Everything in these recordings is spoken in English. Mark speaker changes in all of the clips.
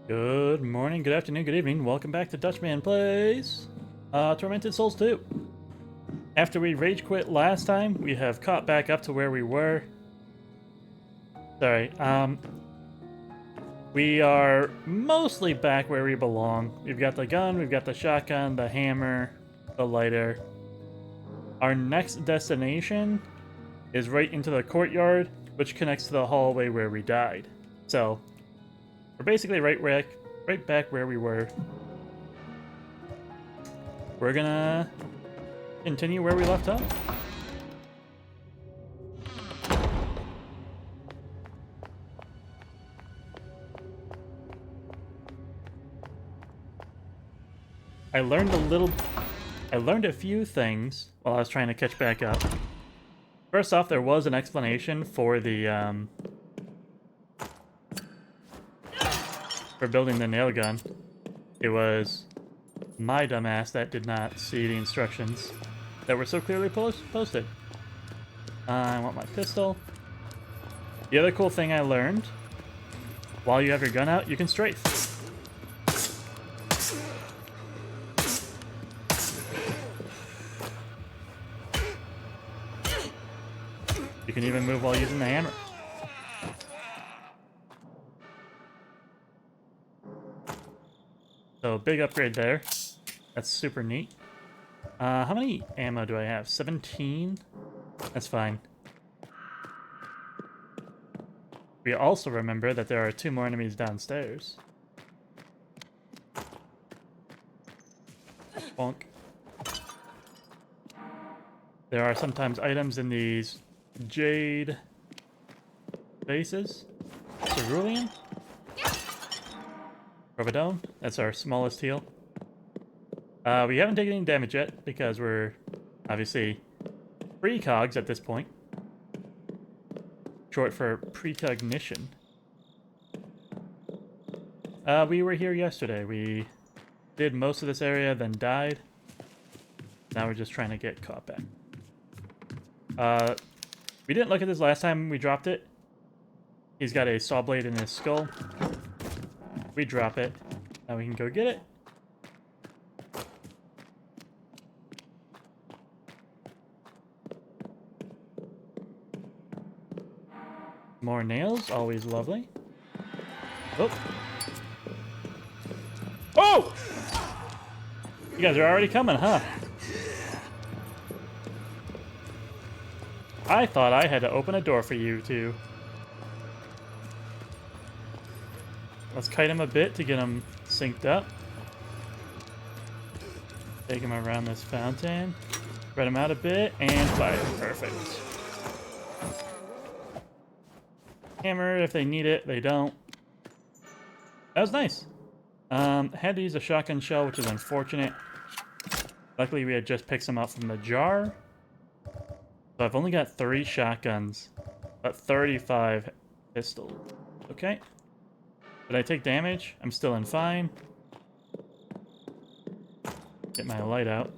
Speaker 1: Good morning, good afternoon, good evening. Welcome back to Dutchman Plays Tormented Souls 2. After we rage quit last time, we have caught back up to where we were. Sorry, we are mostly back where we belong. We've got the gun, we've got the shotgun, the hammer, the lighter. Our next destination is right into the courtyard, which connects to the hallway where we died. So, we're basically right back where we were. We're gonna continue where we left off. I learned a few things while I was trying to catch back up. First off, there was an explanation for the for building the nail gun. It was my dumbass that did not see the instructions that were so clearly posted. I want my pistol. The other cool thing I learned, while you have your gun out, you can strafe. You can even move while using the hammer. So big upgrade there. That's super neat. How many ammo do I have? 17? That's fine. We also remember that there are 2 more enemies downstairs. Bonk. There are sometimes items in these jade bases. Cerulean? Robodome. That's our smallest heal. We haven't taken any damage yet because we're obviously precogs at this point. Short for precognition. We were here yesterday. We did most of this area, then died. Now we're just trying to get caught back. We didn't look at this last time we dropped it. He's got a saw blade in his skull. We drop it. Now we can go get it. More nails, always lovely. Oh! Oh! You guys are already coming, huh? I thought I had to open a door for you two. Let's kite him a bit to get him synced up. Take him around this fountain. Spread him out a bit and fire. Perfect. Hammer if they need it, they don't. That was nice. Had to use a shotgun shell, which is unfortunate. Luckily, we had just picked some up from the jar. So I've only got 3 shotguns, but 35 pistols. Okay. Did I take damage? I'm still in fine. Get my light out.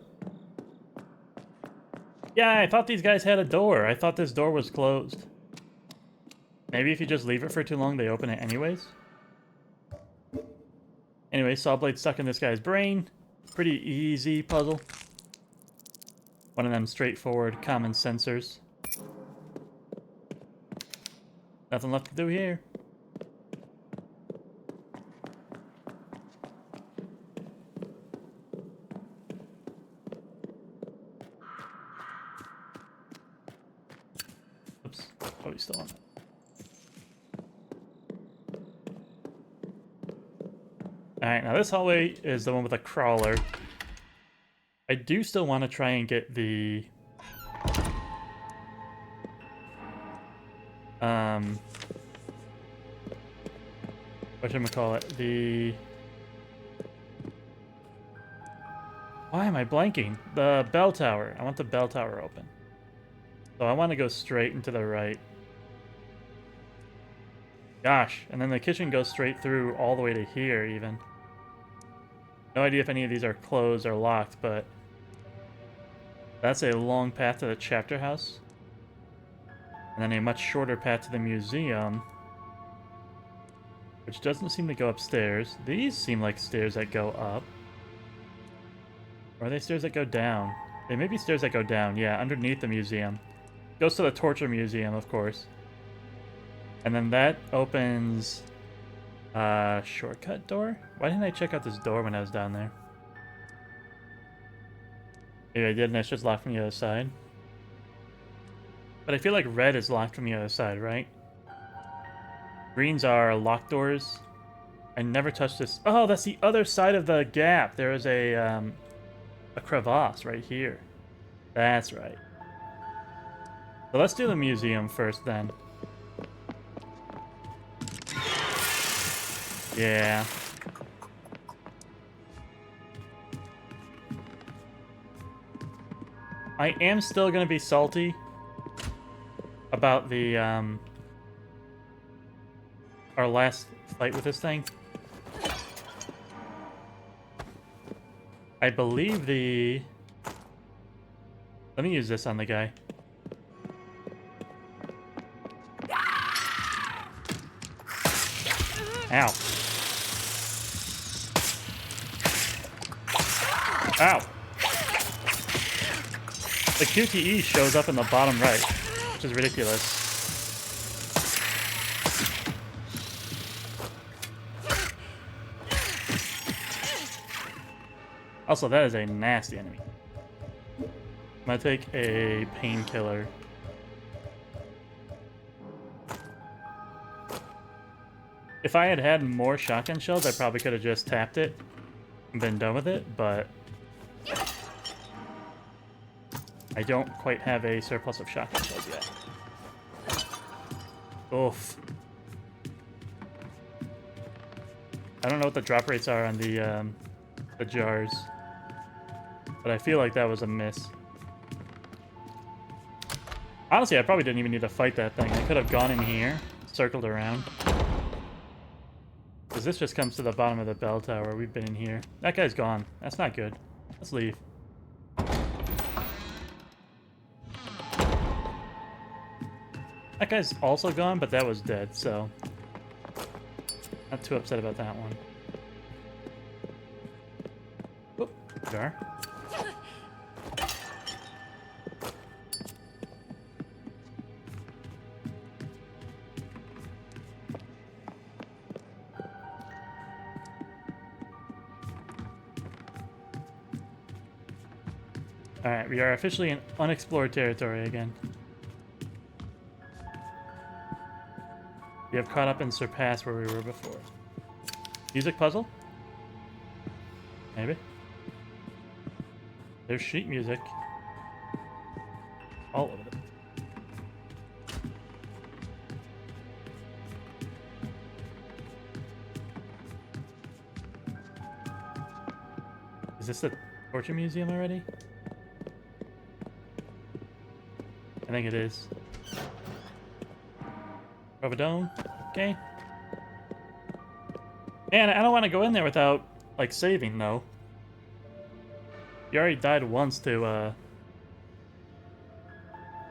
Speaker 1: Yeah, I thought these guys had a door. I thought this door was closed. Maybe if you just leave it for too long, they open it anyways. Anyway, saw blade stuck in this guy's brain. Pretty easy puzzle. One of them straightforward common sensors. Nothing left to do here. Oops. Oh, he's still on it. Alright, now this hallway is the one with a crawler. I do still want to try and get the... whatchamacallit? The... Why am I blanking? The bell tower. I want the bell tower open. So I want to go straight into the right. Gosh, and then the kitchen goes straight through all the way to here, even. No idea if any of these are closed or locked, but... That's a long path to the chapter house. And then a much shorter path to the museum. which doesn't seem to go upstairs. These seem like stairs that go up. Or are they stairs that go down? They may be stairs that go down, yeah, underneath the museum. Goes to the torture museum, of course. And then that opens a shortcut door? Why didn't I check out this door when I was down there? Maybe I did and it's just locked from the other side. But I feel like red is locked from the other side, right? Greens are locked doors. I never touched this. Oh, that's the other side of the gap. There is a crevasse right here. That's right. So let's do the museum first then. Yeah. I am still gonna be salty about the our last fight with this thing. I believe the... Let me use this on the guy. Ow. Ow. The QTE shows up in the bottom right, which is ridiculous. Also, that is a nasty enemy. I'm gonna take a painkiller. If I had had more shotgun shells, I probably could have just tapped it and been done with it, but I don't quite have a surplus of shotgun shells yet. Oof. I don't know what the drop rates are on the jars, but I feel like that was a miss. Honestly, I probably didn't even need to fight that thing. I could have gone in here, circled around. Because this just comes to the bottom of the bell tower. We've been in here. That guy's gone. That's not good. Let's leave. That guy's also gone, but that was dead, so... Not too upset about that one. Oop, jar. Alright, we are officially in unexplored territory again. We have caught up and surpassed where we were before. Music puzzle? Maybe. There's sheet music. All over it. Is this the torture museum already? I think it is. Robodome. Okay. Man, I don't want to go in there without, like, saving, though. You already died once to,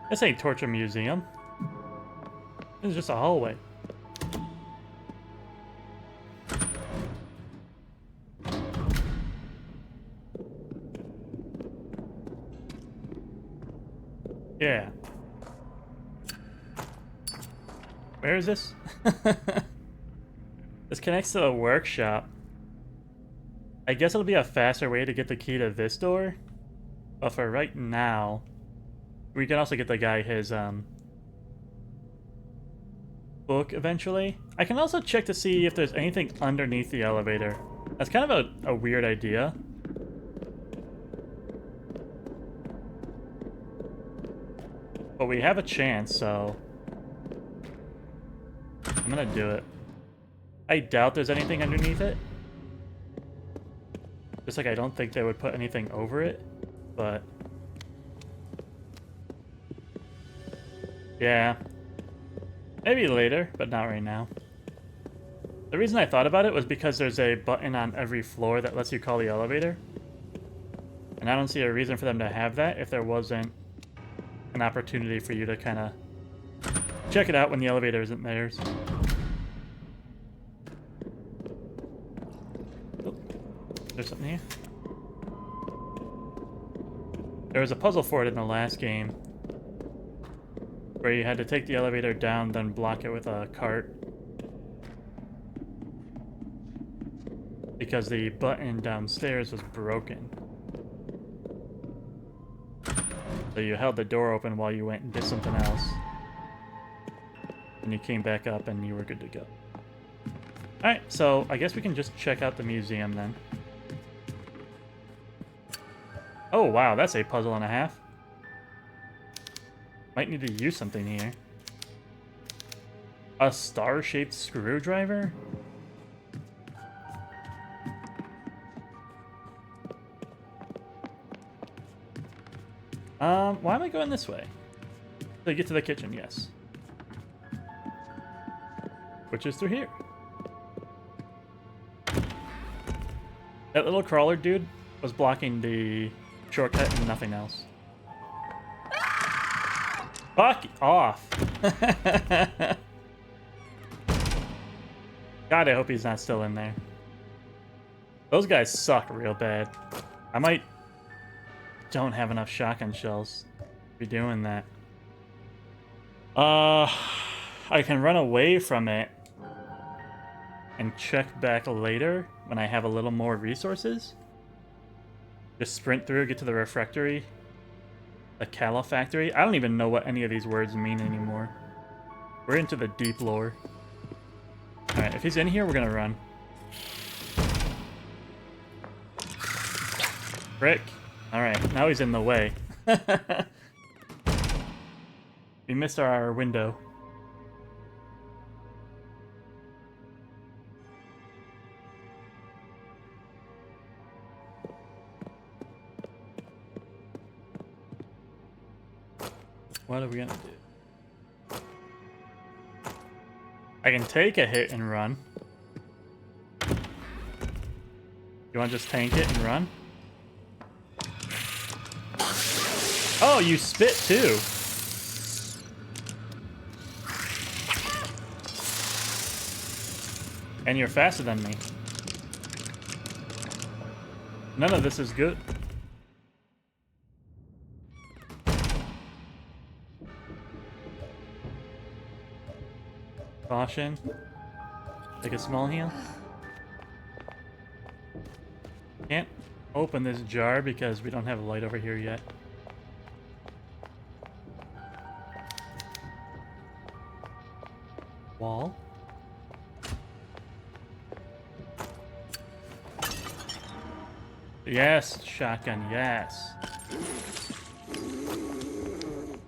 Speaker 1: This ain't Torture Museum. This is just a hallway. Yeah. Where is this? This connects to the workshop. I guess it'll be a faster way to get the key to this door. But for right now, we can also get the guy his book eventually. I can also check to see if there's anything underneath the elevator. That's kind of a weird idea. But we have a chance, so I'm gonna do it. I doubt there's anything underneath it. Just like I don't think they would put anything over it, but yeah. Maybe later, but not right now. The reason I thought about it was because there's a button on every floor that lets you call the elevator. And I don't see a reason for them to have that if there wasn't an opportunity for you to kind of check it out when the elevator isn't theirs. There's something here. There was a puzzle for it in the last game, where you had to take the elevator down, then block it with a cart. Because the button downstairs was broken. So you held the door open while you went and did something else. And you came back up and you were good to go. Alright, so I guess we can just check out the museum then. Oh wow, that's a puzzle and a half. Might need to use something here. A star-shaped screwdriver? Why am I going this way? To get to the kitchen, yes. Which is through here. That little crawler dude was blocking the shortcut and nothing else. Fuck off! God, I hope he's not still in there. Those guys suck real bad. I don't have enough shotgun shells to be doing that. I can run away from it and check back later when I have a little more resources. Just sprint through, get to the refractory, the calefactory. I don't even know what any of these words mean anymore. We're into the deep lore. Alright, if he's in here, we're gonna run. Frick. Alright, now he's in the way. We missed our window. What are we gonna do? I can take a hit and run. You wanna just tank it and run? Oh, you spit too. And you're faster than me. None of this is good. Caution. Take a small heal. Can't open this jar because we don't have a light over here yet. Wall. Yes, shotgun, yes.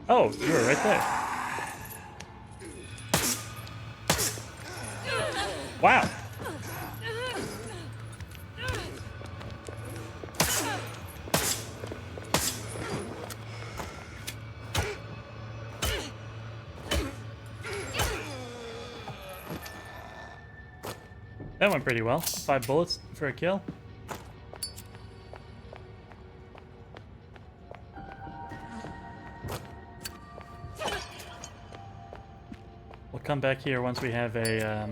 Speaker 1: Oh, you were right there. Wow. That went pretty well. 5 bullets for a kill. We'll come back here once we have a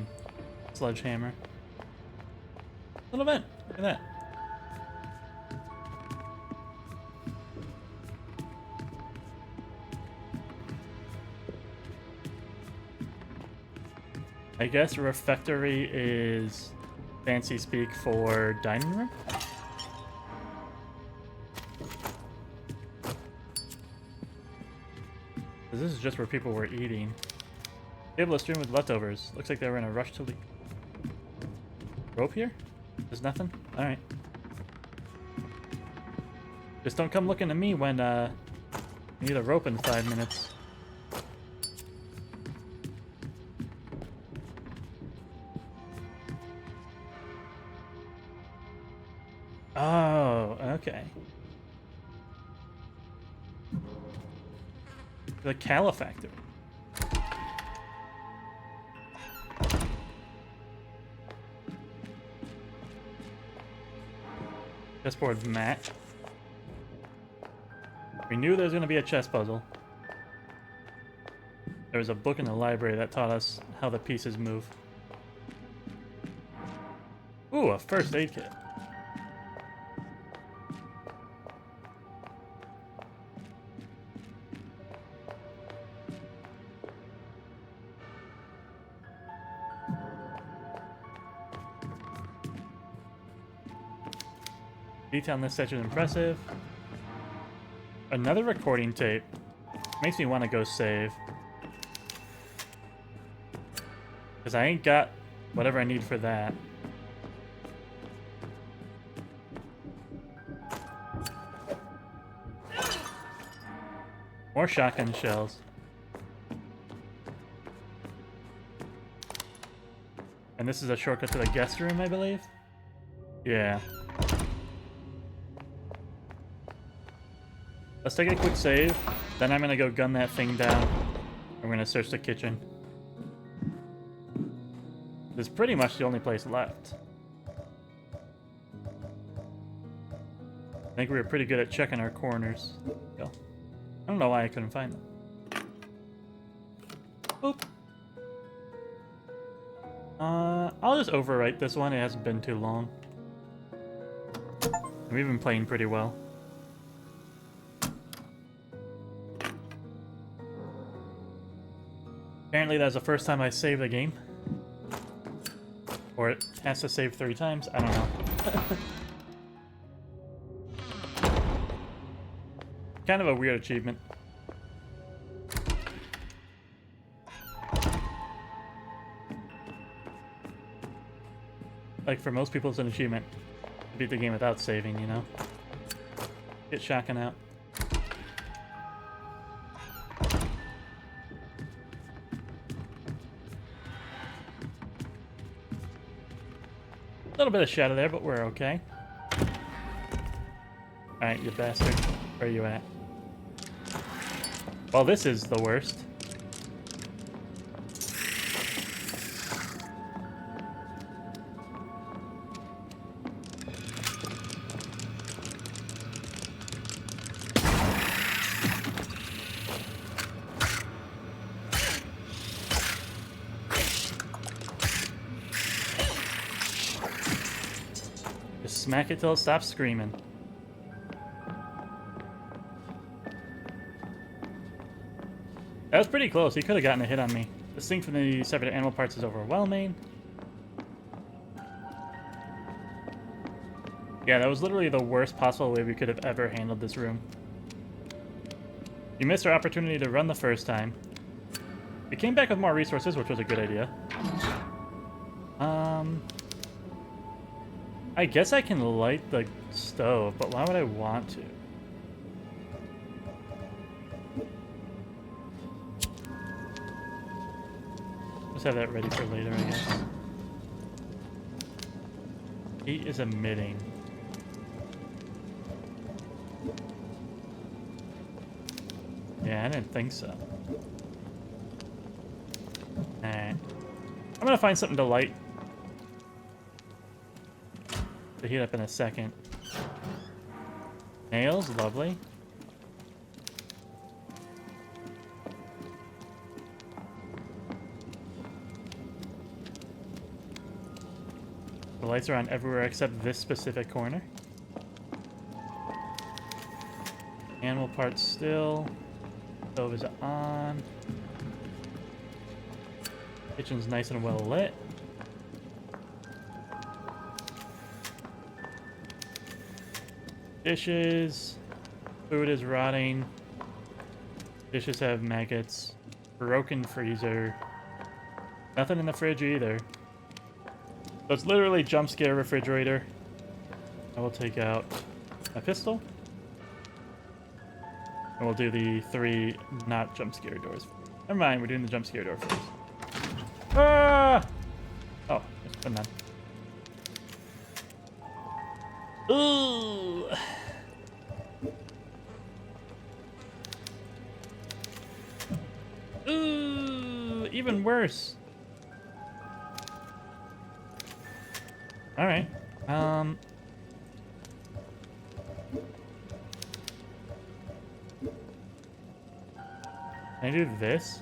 Speaker 1: sledgehammer. Little vent. Look at that. I guess refectory is fancy speak for dining room. This is just where people were eating. Table is strewn with leftovers. Looks like they were in a rush to leave. Rope here? There's nothing? Alright. Just don't come looking at me when you need a rope in 5 minutes. Oh, okay. The calefactor. Chessboard mat. We knew there was going to be a chess puzzle. There was a book in the library that taught us how the pieces move. Ooh, a first aid kit. Detail on this section is impressive. Another recording tape. Makes me want to go save. Because I ain't got whatever I need for that. More shotgun shells. And this is a shortcut to the guest room, I believe? Yeah. Let's take a quick save. Then I'm gonna go gun that thing down. I'm gonna search the kitchen. This is pretty much the only place left. I think we were pretty good at checking our corners. Go. I don't know why I couldn't find them. Oop. I'll just overwrite this one. It hasn't been too long. We've been playing pretty well. Apparently that's the first time I saved the game. Or it has to save 3 times. I don't know. Kind of a weird achievement. Like, for most people, it's an achievement to beat the game without saving, you know? Get shotgun out. A little bit of shadow there, but we're okay. Alright, you bastard. Where are you at? Well, this is the worst. Just smack it till it stops screaming. That was pretty close. He could have gotten a hit on me. The stink from the severed animal parts is overwhelming. Yeah, that was literally the worst possible way we could have ever handled this room. You missed our opportunity to run the first time. We came back with more resources, which was a good idea. I guess I can light the stove, but why would I want to? Just have that ready for later, I guess. Heat is emitting. Yeah, I didn't think so. Alright. I'm gonna find something to light. To heat up in a second. Nails, lovely. The lights are on everywhere except this specific corner. Animal parts still. Stove is on. Kitchen's nice and well lit. Dishes. Food is rotting. Dishes have maggots. Broken freezer. Nothing in the fridge either. So it's literally jump scare refrigerator. I will take out a pistol. And we'll do the 3 not jump scare doors. Never mind, we're doing the jump scare door first. Ah! Oh, it's been done. Ooh! Ooh! Even worse. Alright. Can I do this?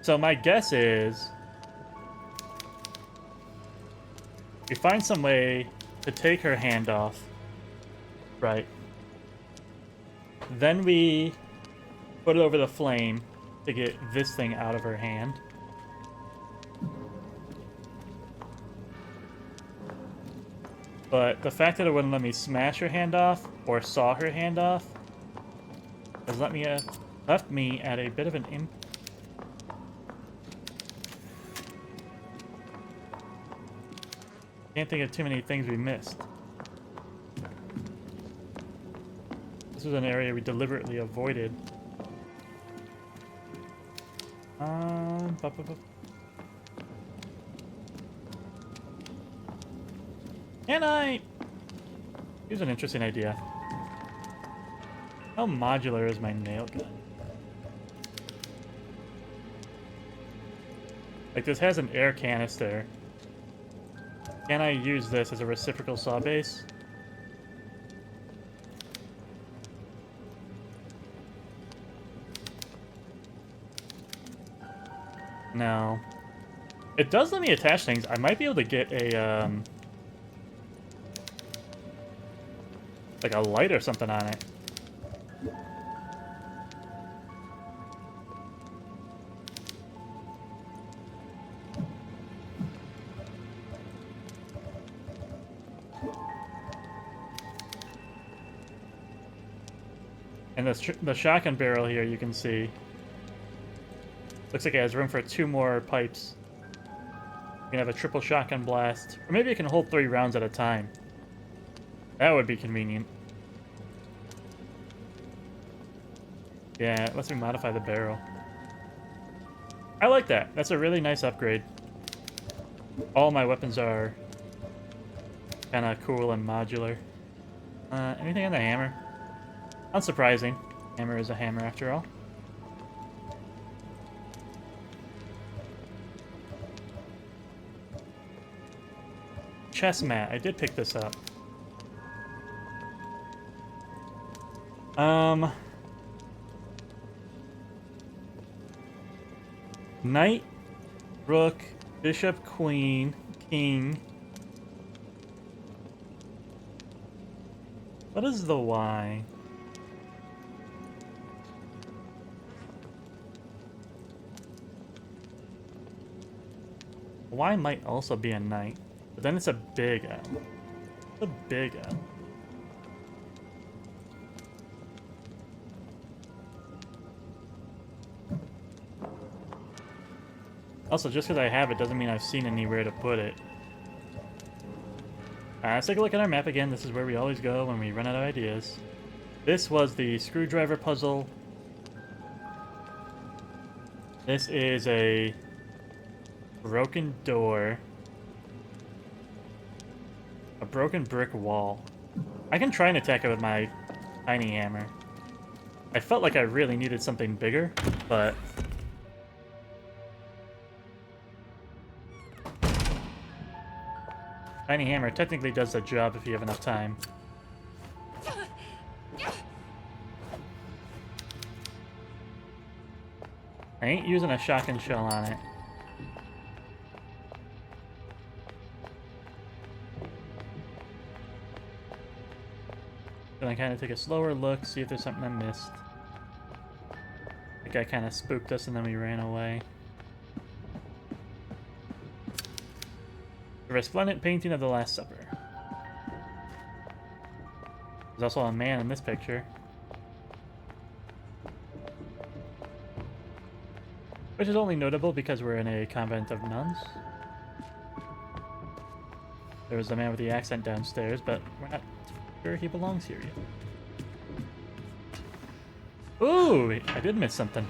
Speaker 1: So my guess is we find some way to take her hand off, right? Then we put it over the flame, to get this thing out of her hand. But the fact that it wouldn't let me smash her hand off or saw her hand off has left me at a bit of an Can't think of too many things we missed. This was an area we deliberately avoided. Can I? Here's an interesting idea. How modular is my nail gun? Like, this has an air canister. Can I use this as a reciprocal saw base? No. It does let me attach things. I might be able to get a, like a light or something on it. And the shotgun barrel here, you can see, looks like it has room for 2 more pipes. You can have a triple shotgun blast. Or maybe it can hold 3 rounds at a time. That would be convenient. Yeah, it lets me modify the barrel. I like that. That's a really nice upgrade. All my weapons are kind of cool and modular. Anything on the hammer? Unsurprising. Hammer is a hammer after all. Chest mat. I did pick this up. Knight, rook, bishop, queen, king. What is the Y? Y might also be a knight, but then it's a big L. It's a big L. Also, just because I have it doesn't mean I've seen anywhere to put it. Let's take a look at our map again. This is where we always go when we run out of ideas. This was the screwdriver puzzle. This is a broken door. A broken brick wall. I can try and attack it with my tiny hammer. I felt like I really needed something bigger, but tiny hammer technically does the job if you have enough time. I ain't using a shotgun shell on it. Then I kind of take a slower look, see if there's something I missed. The guy kind of spooked us and then we ran away. The resplendent painting of the Last Supper. There's also a man in this picture. Which is only notable because we're in a convent of nuns. There was the man with the accent downstairs, but we're not sure he belongs here yet. Ooh, I did miss something.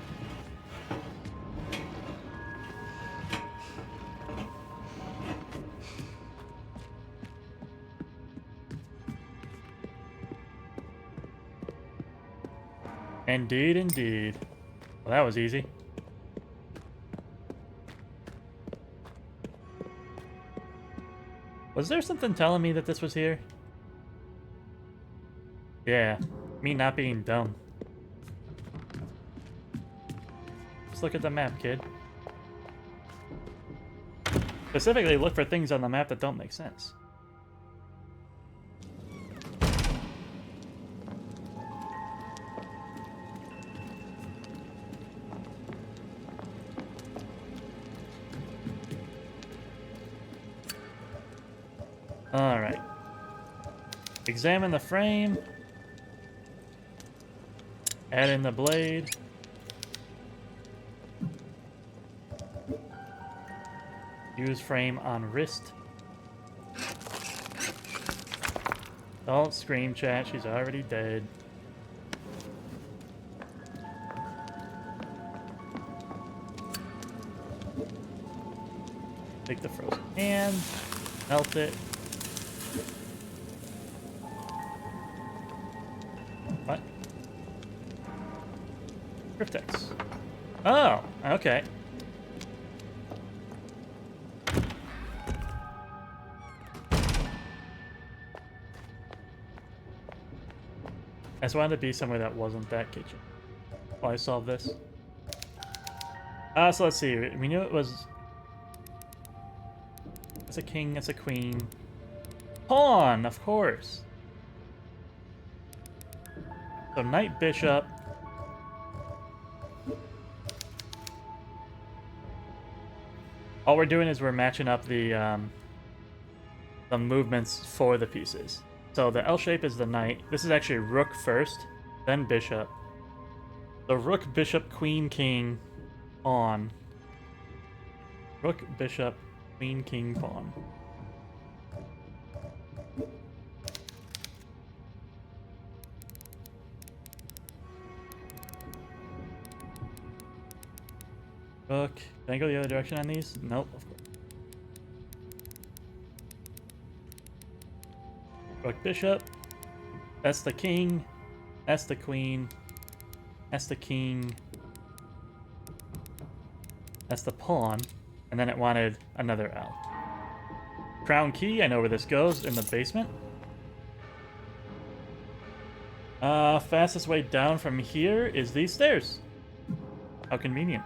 Speaker 1: Indeed, indeed. Well, that was easy. Was there something telling me that this was here? Yeah, me not being dumb. Let's look at the map, kid. Specifically, look for things on the map that don't make sense. Alright. Examine the frame. Add in the blade. Use frame on wrist. Don't scream, chat. She's already dead. Take the frozen hand. Melt it. What? Cryptex. Oh, okay. I just wanted to be somewhere that wasn't that kitchen while I solved this. So let's see. We knew it was... It's a king, it's a queen. Pawn, of course. So knight, bishop. All we're doing is we're matching up the movements for the pieces. So the L shape is the knight. This is actually rook first, then bishop. The rook, bishop, queen, king, pawn. Rook, bishop, queen, king, pawn. Rook. Can I go the other direction on these? Nope, of course. Rook, bishop. That's the king. That's the queen. That's the king. That's the pawn. And then it wanted another L. Crown key, I know where this goes, in the basement. Fastest way down from here is these stairs. How convenient.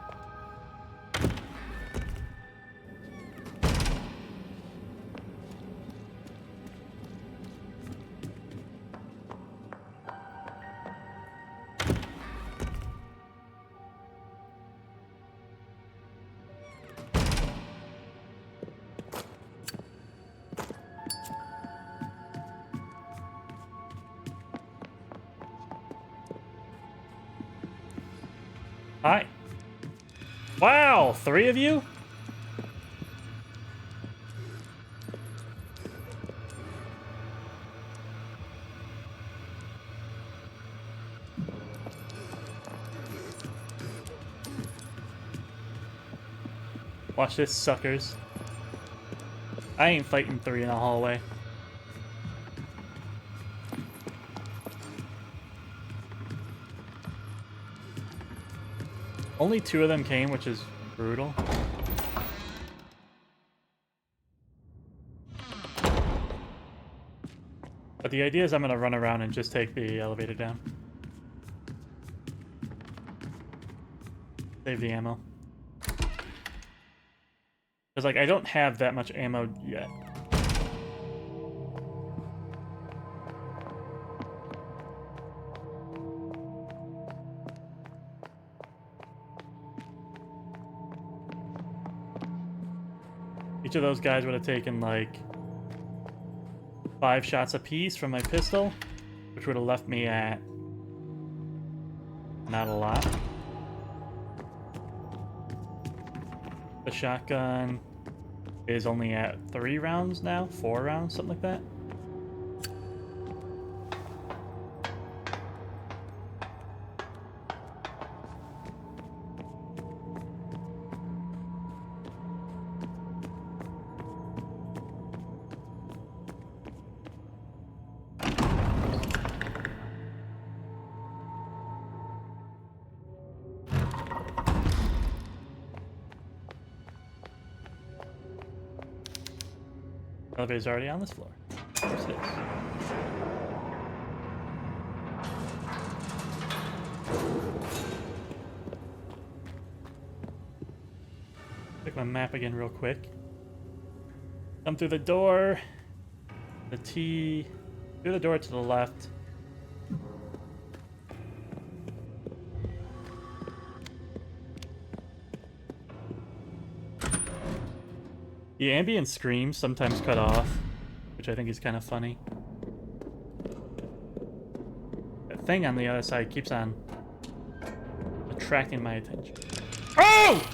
Speaker 1: Hi. Wow, 3 of you? Watch this, suckers. I ain't fighting 3 in a hallway. Only 2 of them came, which is brutal. But the idea is I'm gonna run around and just take the elevator down. Save the ammo. Because, like, I don't have that much ammo yet. Each of those guys would have taken, like, 5 shots apiece from my pistol, which would have left me at not a lot. The shotgun is only at 3 rounds now, 4 rounds, something like that. Elevator's already on this floor. Of course it is. Check my map again real quick. Come through the door. The T. Through the door to the left. The ambient screams sometimes cut off, which I think is kind of funny. That thing on the other side keeps on attracting my attention. Oh!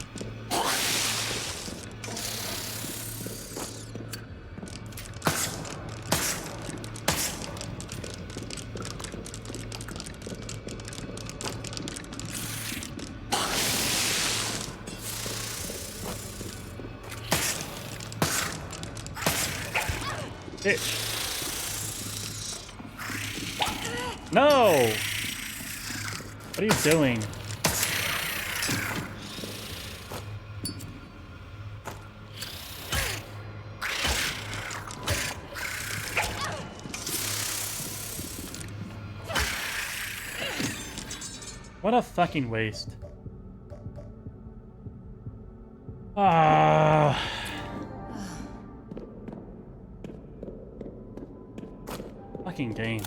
Speaker 1: Bitch. No! What are you doing? What a fucking waste. Ah. Fucking game.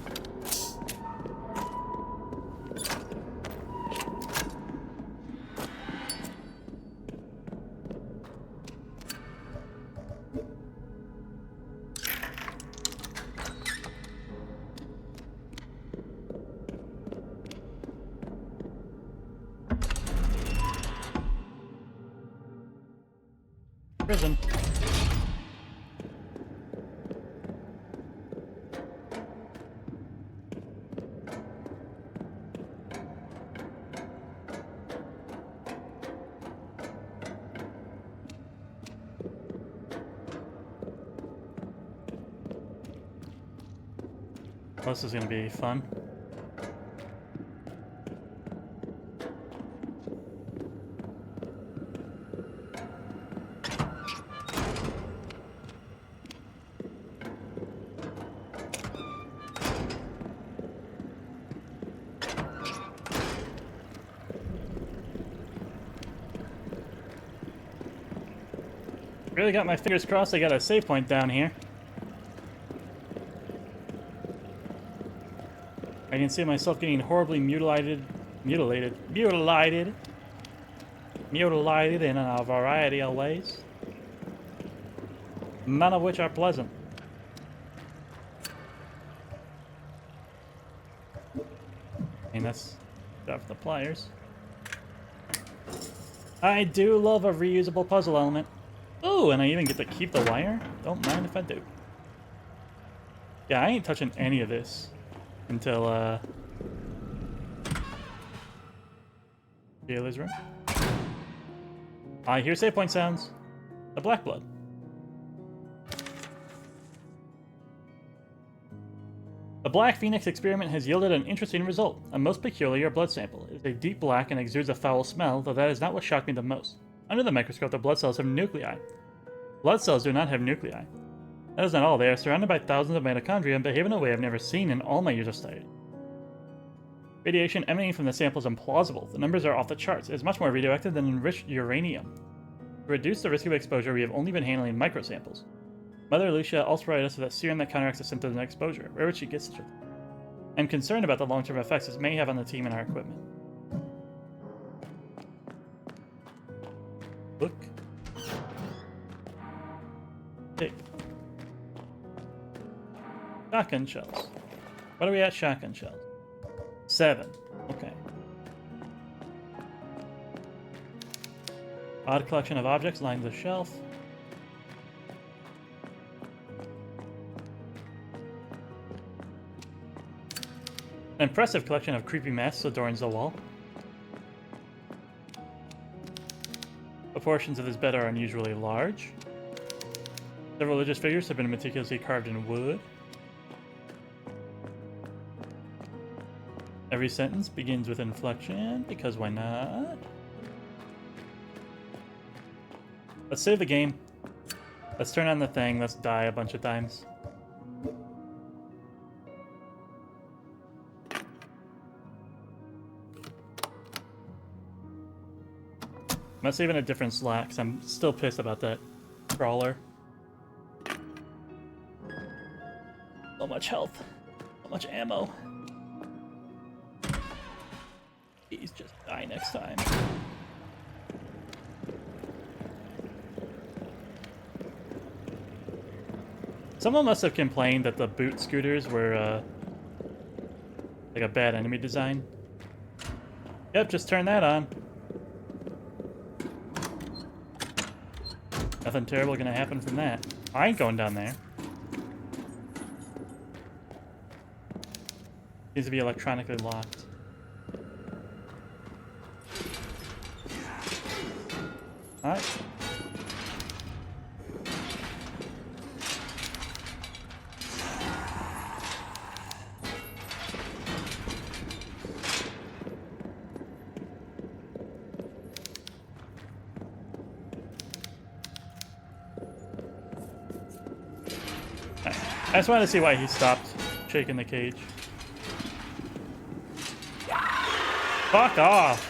Speaker 1: Prison. Well, this is gonna be fun. Really got my fingers crossed I got a save point down here. I can see myself getting horribly mutilated in a variety of ways. None of which are pleasant. And that's stuff the pliers. I do love a reusable puzzle element. Oh, and I even get to keep the wire? Don't mind if I do. Yeah, I ain't touching any of this until, Dealer's room. I hear save point sounds. The black blood. The Black Phoenix experiment has yielded an interesting result. A most peculiar blood sample. It is a deep black and exudes a foul smell, though that is not what shocked me the most. Under the microscope, the blood cells have nuclei. Blood cells do not have nuclei. That is not all. They are surrounded by thousands of mitochondria and behave in a way I've never seen in all my years of study. Radiation emanating from the sample is implausible. The numbers are off the charts. It is much more radioactive than enriched uranium. To reduce the risk of exposure, we have only been handling microsamples. Mother Lucia also provided us with a serum that counteracts the symptoms of exposure. Where would she get such a thing? I'm concerned about the long-term effects this may have on the team and our equipment. Look. Dig. Shotgun shells. What are we at? Shotgun shells. 7. Okay. Odd collection of objects lined the shelf. An impressive collection of creepy masks adorns the wall. Proportions of this bed are unusually large. Several religious figures have been meticulously carved in wood. Every sentence begins with inflection, because why not? Let's save the game. Let's turn on the thing. Let's die a bunch of times. I'm not saving a different slot because I'm still pissed about that crawler. So much health. So much ammo. Please just die next time. Someone must have complained that the boot scooters were like a bad enemy design. Yep, just turn that on. Nothing terrible gonna happen from that. I ain't going down there. Needs to be electronically locked. Alright. I just wanted to see why he stopped shaking the cage. Fuck off!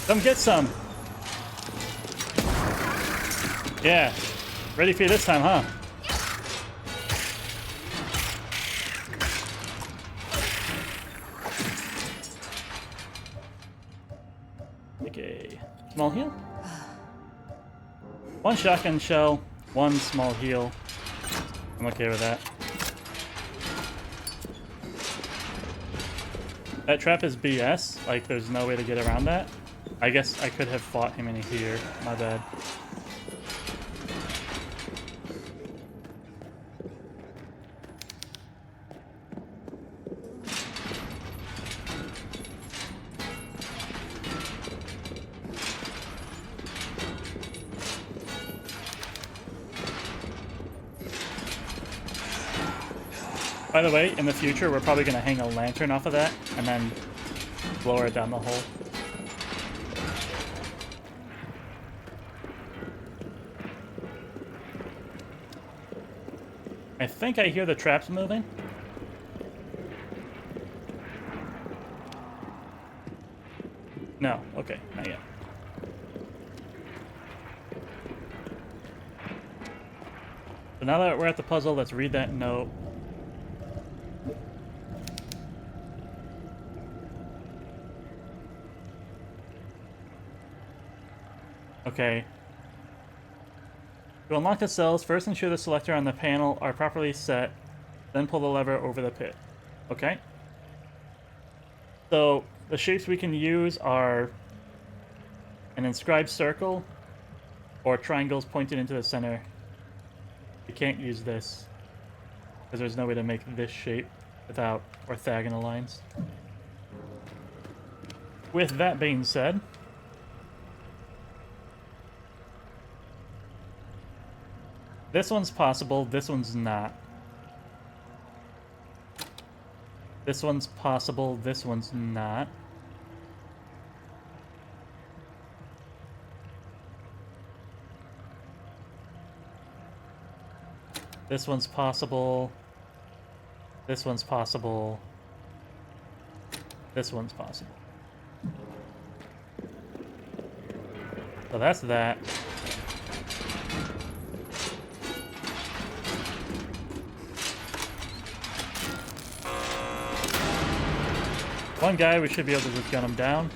Speaker 1: Come get some! Yeah. Ready for you this time, huh? Okay. Small heal? One shotgun shell, one small heal. I'm okay with that. That trap is BS. Like, there's no way to get around that. I guess I could have fought him in here. My bad. By the way, in the future, we're probably going to hang a lantern off of that and then lower it down the hole. I think I hear the traps moving. No, okay, not yet. So now that we're at the puzzle, let's read that note. Okay. To unlock the cells, first ensure the selector on the panel are properly set, then pull the lever over the pit. Okay? So, the shapes we can use are an inscribed circle or triangles pointed into the center. We can't use this because there's no way to make this shape without orthogonal lines. With that being said, this one's possible, this one's not. This one's possible, this one's not. This one's possible. This one's possible. This one's possible. So that's that. One guy, we should be able to just gun him down.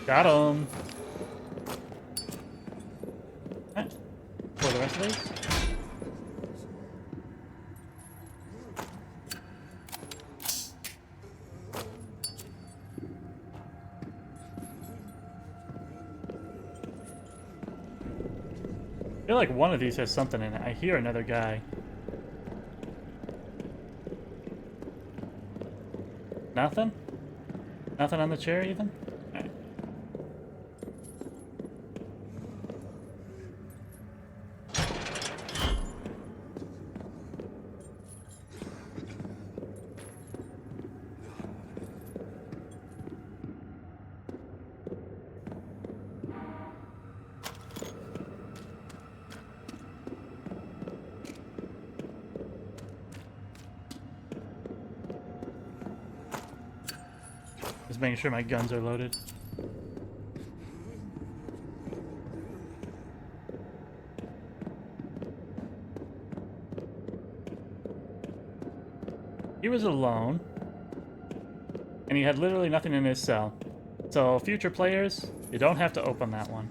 Speaker 1: Got him. Alright. For the rest of these. I feel like one of these has something in it. I hear another guy. Nothing? Nothing on the chair even? Alright. making sure my guns are loaded. He was alone. And he had literally nothing in his cell. So, future players, you don't have to open that one.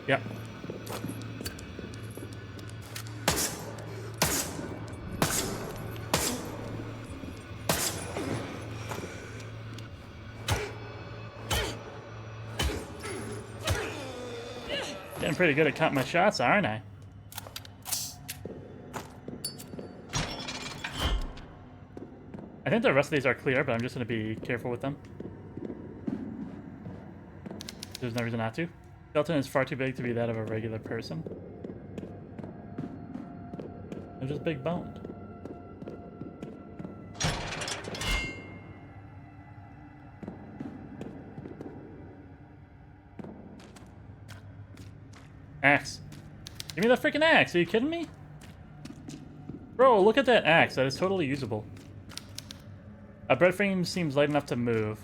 Speaker 1: Yep. Getting pretty good at cutting my shots, aren't I? I think the rest of these are clear, but I'm just going to be careful with them. There's no reason not to. Skeleton is far too big to be that of a regular person. They're just big boned. Axe. Give me the freaking axe. Are you kidding me? Bro, look at that axe. That is totally usable. A bread frame seems light enough to move.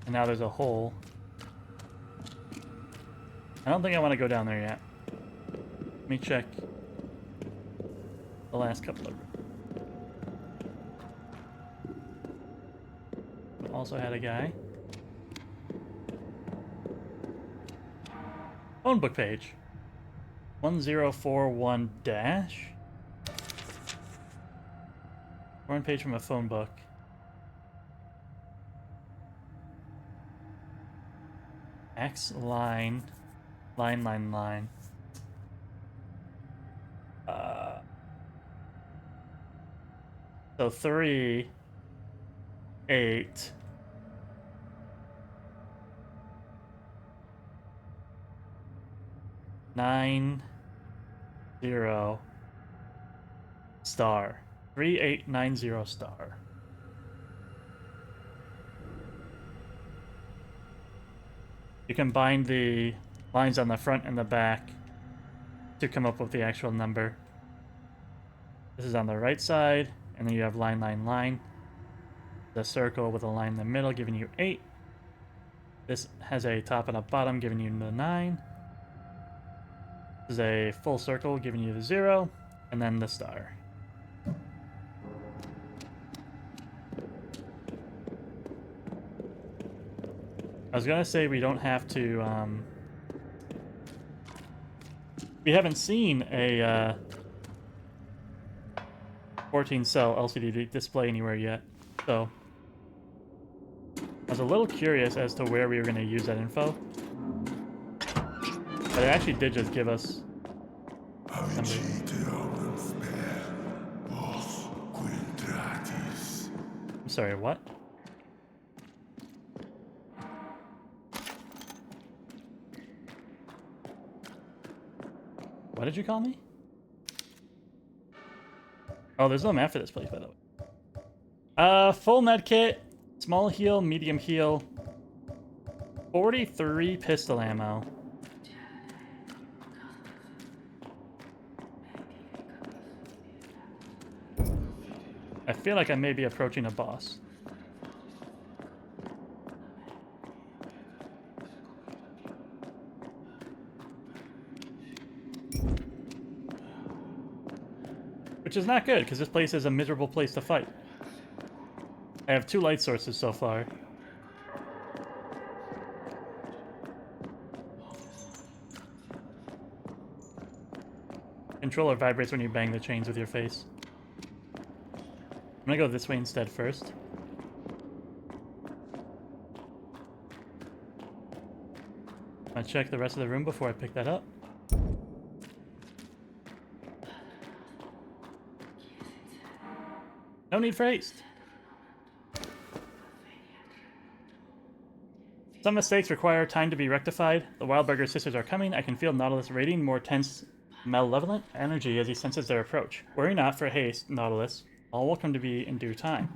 Speaker 1: And now there's a hole. I don't think I want to go down there yet. Let me check the last couple of rooms. Also had a guy. Phone book page. 1041 dash. One page from a phone book. X line. Line. So 3, 8. 9, 0 star. 3890 star. You can bind the lines on the front and the back to come up with the actual number. This is on the right side, and then you have line. The circle with a line in the middle giving you 8. This has a top and a bottom giving you the 9. This is a full circle giving you the 0, and then the star. I was gonna say we don't have to, we haven't seen a 14 cell LCD display anywhere yet, so I was a little curious as to where we were gonna use that info. But it actually did just give us numbers. I'm sorry, what? What did you call me? Oh, there's no map for this place, by the way. Full med kit, small heal, medium heal, 43 pistol ammo. I feel like I may be approaching a boss. Which is not good, because this place is a miserable place to fight. I have 2 light sources so far. Controller vibrates when you bang the chains with your face. I'm gonna go this way instead first. I'm gonna check the rest of the room before I pick that up. No need for haste. Some mistakes require time to be rectified. The Wildberger sisters are coming. I can feel Nautilus radiating more tense malevolent energy as he senses their approach. Worry not for haste, Nautilus. All will come to be in due time.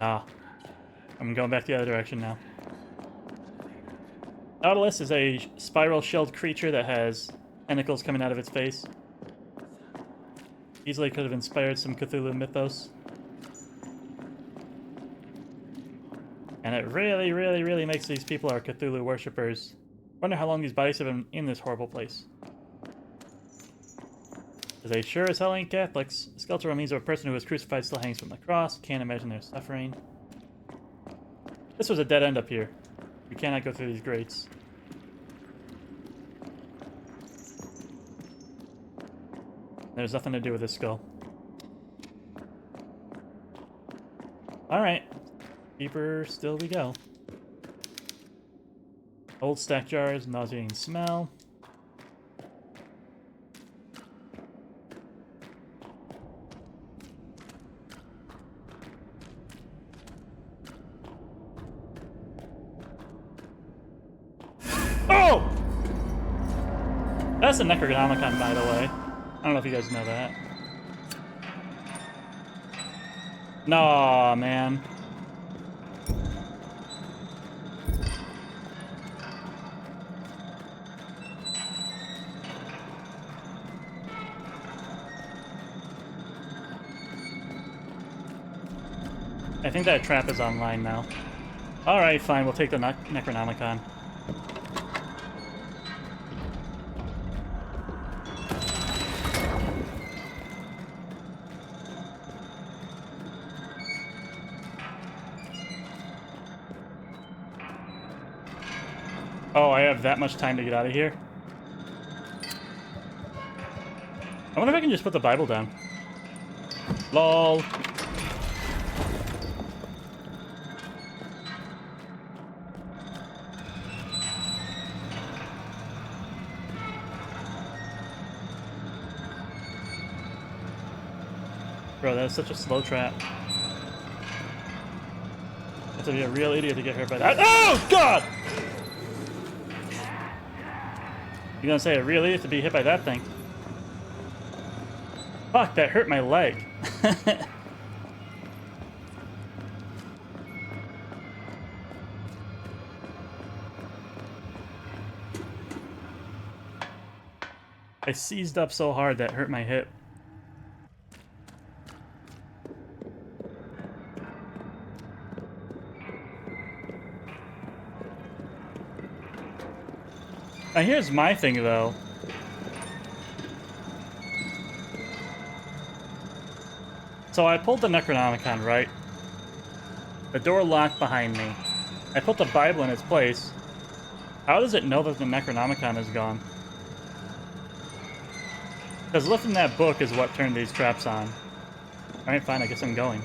Speaker 1: Ah. I'm going back the other direction now. Nautilus is a spiral-shelled creature that has tentacles coming out of its face. Easily could have inspired some Cthulhu mythos. And it really, really, really makes these people our Cthulhu worshippers. Wonder how long these bodies have been in this horrible place. As they sure as hell ain't Catholics. The skeletal remains of a person who was crucified still hangs from the cross. Can't imagine their suffering. This was a dead end up here. We cannot go through these grates. There's nothing to do with this skull. Alright. Deeper still we go. Old stack jars, nauseating smell. Oh! That's a Necronomicon, by the way. I don't know if you guys know that. Nah, man. I think that trap is online now. Alright, fine, we'll take the Necronomicon. Oh, I have that much time to get out of here? I wonder if I can just put the Bible down. LOL. Bro, that is such a slow trap. You have to be a real idiot to get hurt by that. Oh, God! You're gonna say a real idiot to be hit by that thing. Fuck, that hurt my leg. I seized up so hard that hurt my hip. Now here's my thing, though. So I pulled the Necronomicon, right? The door locked behind me. I put the Bible in its place. How does it know that the Necronomicon is gone? Because lifting that book is what turned these traps on. Alright, fine, I guess I'm going.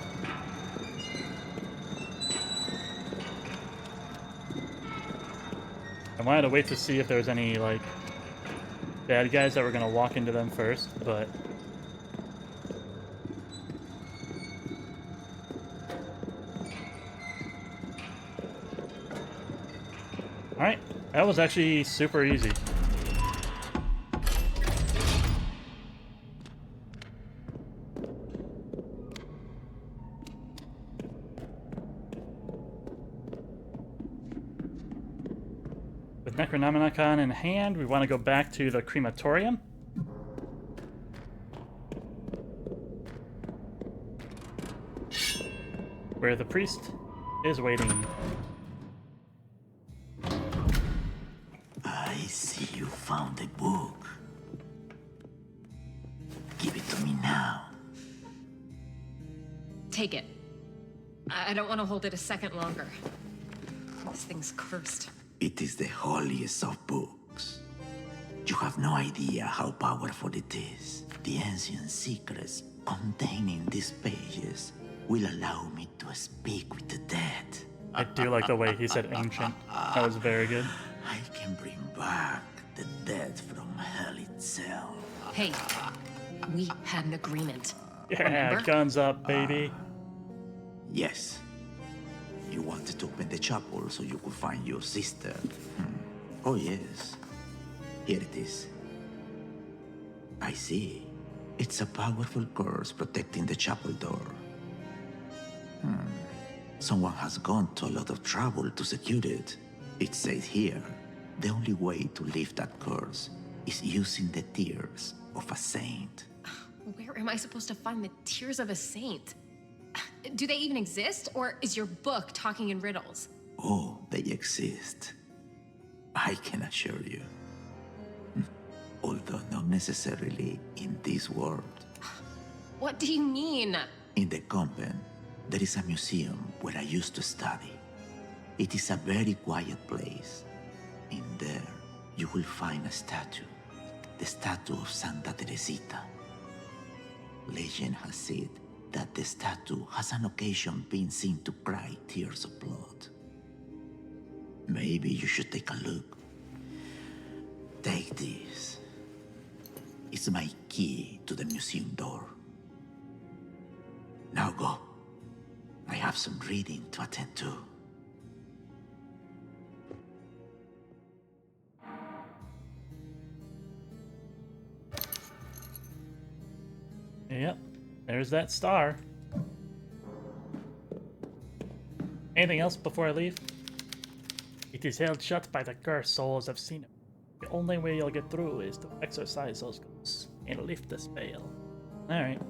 Speaker 1: I wanted to wait to see if there was any, like, bad guys that were going to walk into them first, but... Alright, that was actually super easy. With Necronomicon in hand, we want to go back to the crematorium. Where the priest is waiting.
Speaker 2: I see you found a book. Give it to me now.
Speaker 3: Take it. I don't want to hold it a second longer. This thing's cursed.
Speaker 2: It is the holiest of books. You have no idea how powerful it is. The ancient secrets contained in these pages will allow me to speak with the dead.
Speaker 1: I do like the way he said ancient. That was very good.
Speaker 2: I can bring back the dead from hell itself.
Speaker 3: Hey, we had an agreement.
Speaker 1: Yeah,
Speaker 3: Remember?
Speaker 1: guns up, baby.
Speaker 2: Yes. you wanted to open the chapel so you could find your sister. Oh yes. Here it is. I see. It's a powerful curse protecting the chapel door. Someone has gone to a lot of trouble to secure it. It says here, the only way to lift that curse is using the tears of a saint.
Speaker 3: Where am I supposed to find the tears of a saint? Do they even exist, or is your book talking in riddles?
Speaker 2: Oh, they exist. I can assure you. Although not necessarily in this world.
Speaker 3: What do you mean?
Speaker 2: In the convent, there is a museum where I used to study. It is a very quiet place. In there, you will find a statue. The statue of Santa Teresita. Legend has it that the statue has on occasion been seen to cry tears of blood. Maybe you should take a look. Take this. It's my key to the museum door. Now go. I have some reading to attend to.
Speaker 1: Yep, there's that star. Anything else before I leave? It is held shut by the cursed souls of seen it. The only way you'll get through is to exorcise those ghosts and lift the spell. Alright.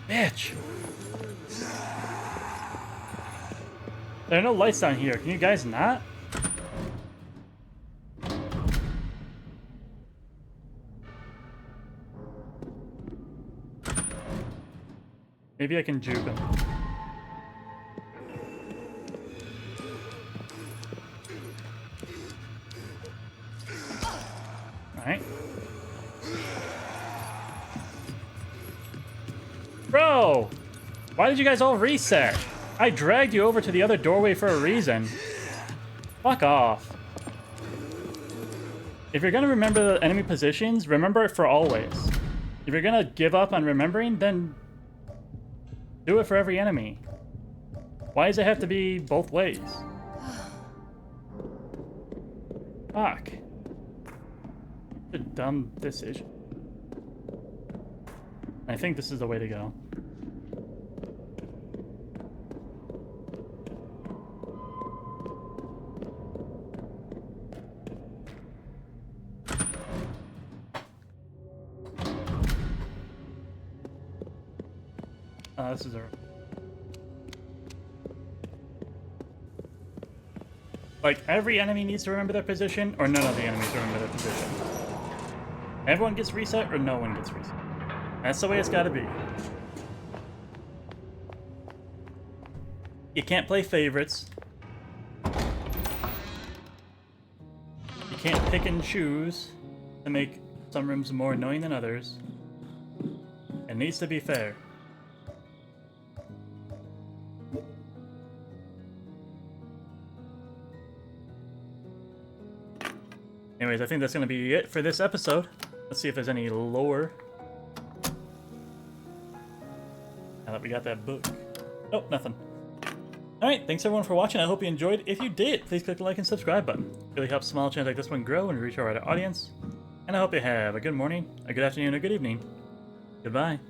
Speaker 1: Bitch! There are no lights down here. Can you guys not? Maybe I can juke him. Alright. Bro! Why did you guys all reset? I dragged you over to the other doorway for a reason. Fuck off. If you're gonna remember the enemy positions, remember it for always. If you're gonna give up on remembering, then do it for every enemy. Why does it have to be both ways? Fuck. A dumb decision. I think this is the way to go. This is a... Like, every enemy needs to remember their position, or none of the enemies remember their position. Everyone gets reset, or no one gets reset. That's the way it's gotta be. You can't play favorites. You can't pick and choose to make some rooms more annoying than others. It needs to be fair. Anyways, I think that's going to be it for this episode. Let's see if there's any lore. Now that we got that book. Oh, nothing. Alright, thanks everyone for watching. I hope you enjoyed. If you did, please click the like and subscribe button. It really helps small channels like this one grow and reach our wider audience. And I hope you have a good morning, a good afternoon, or a good evening. Goodbye.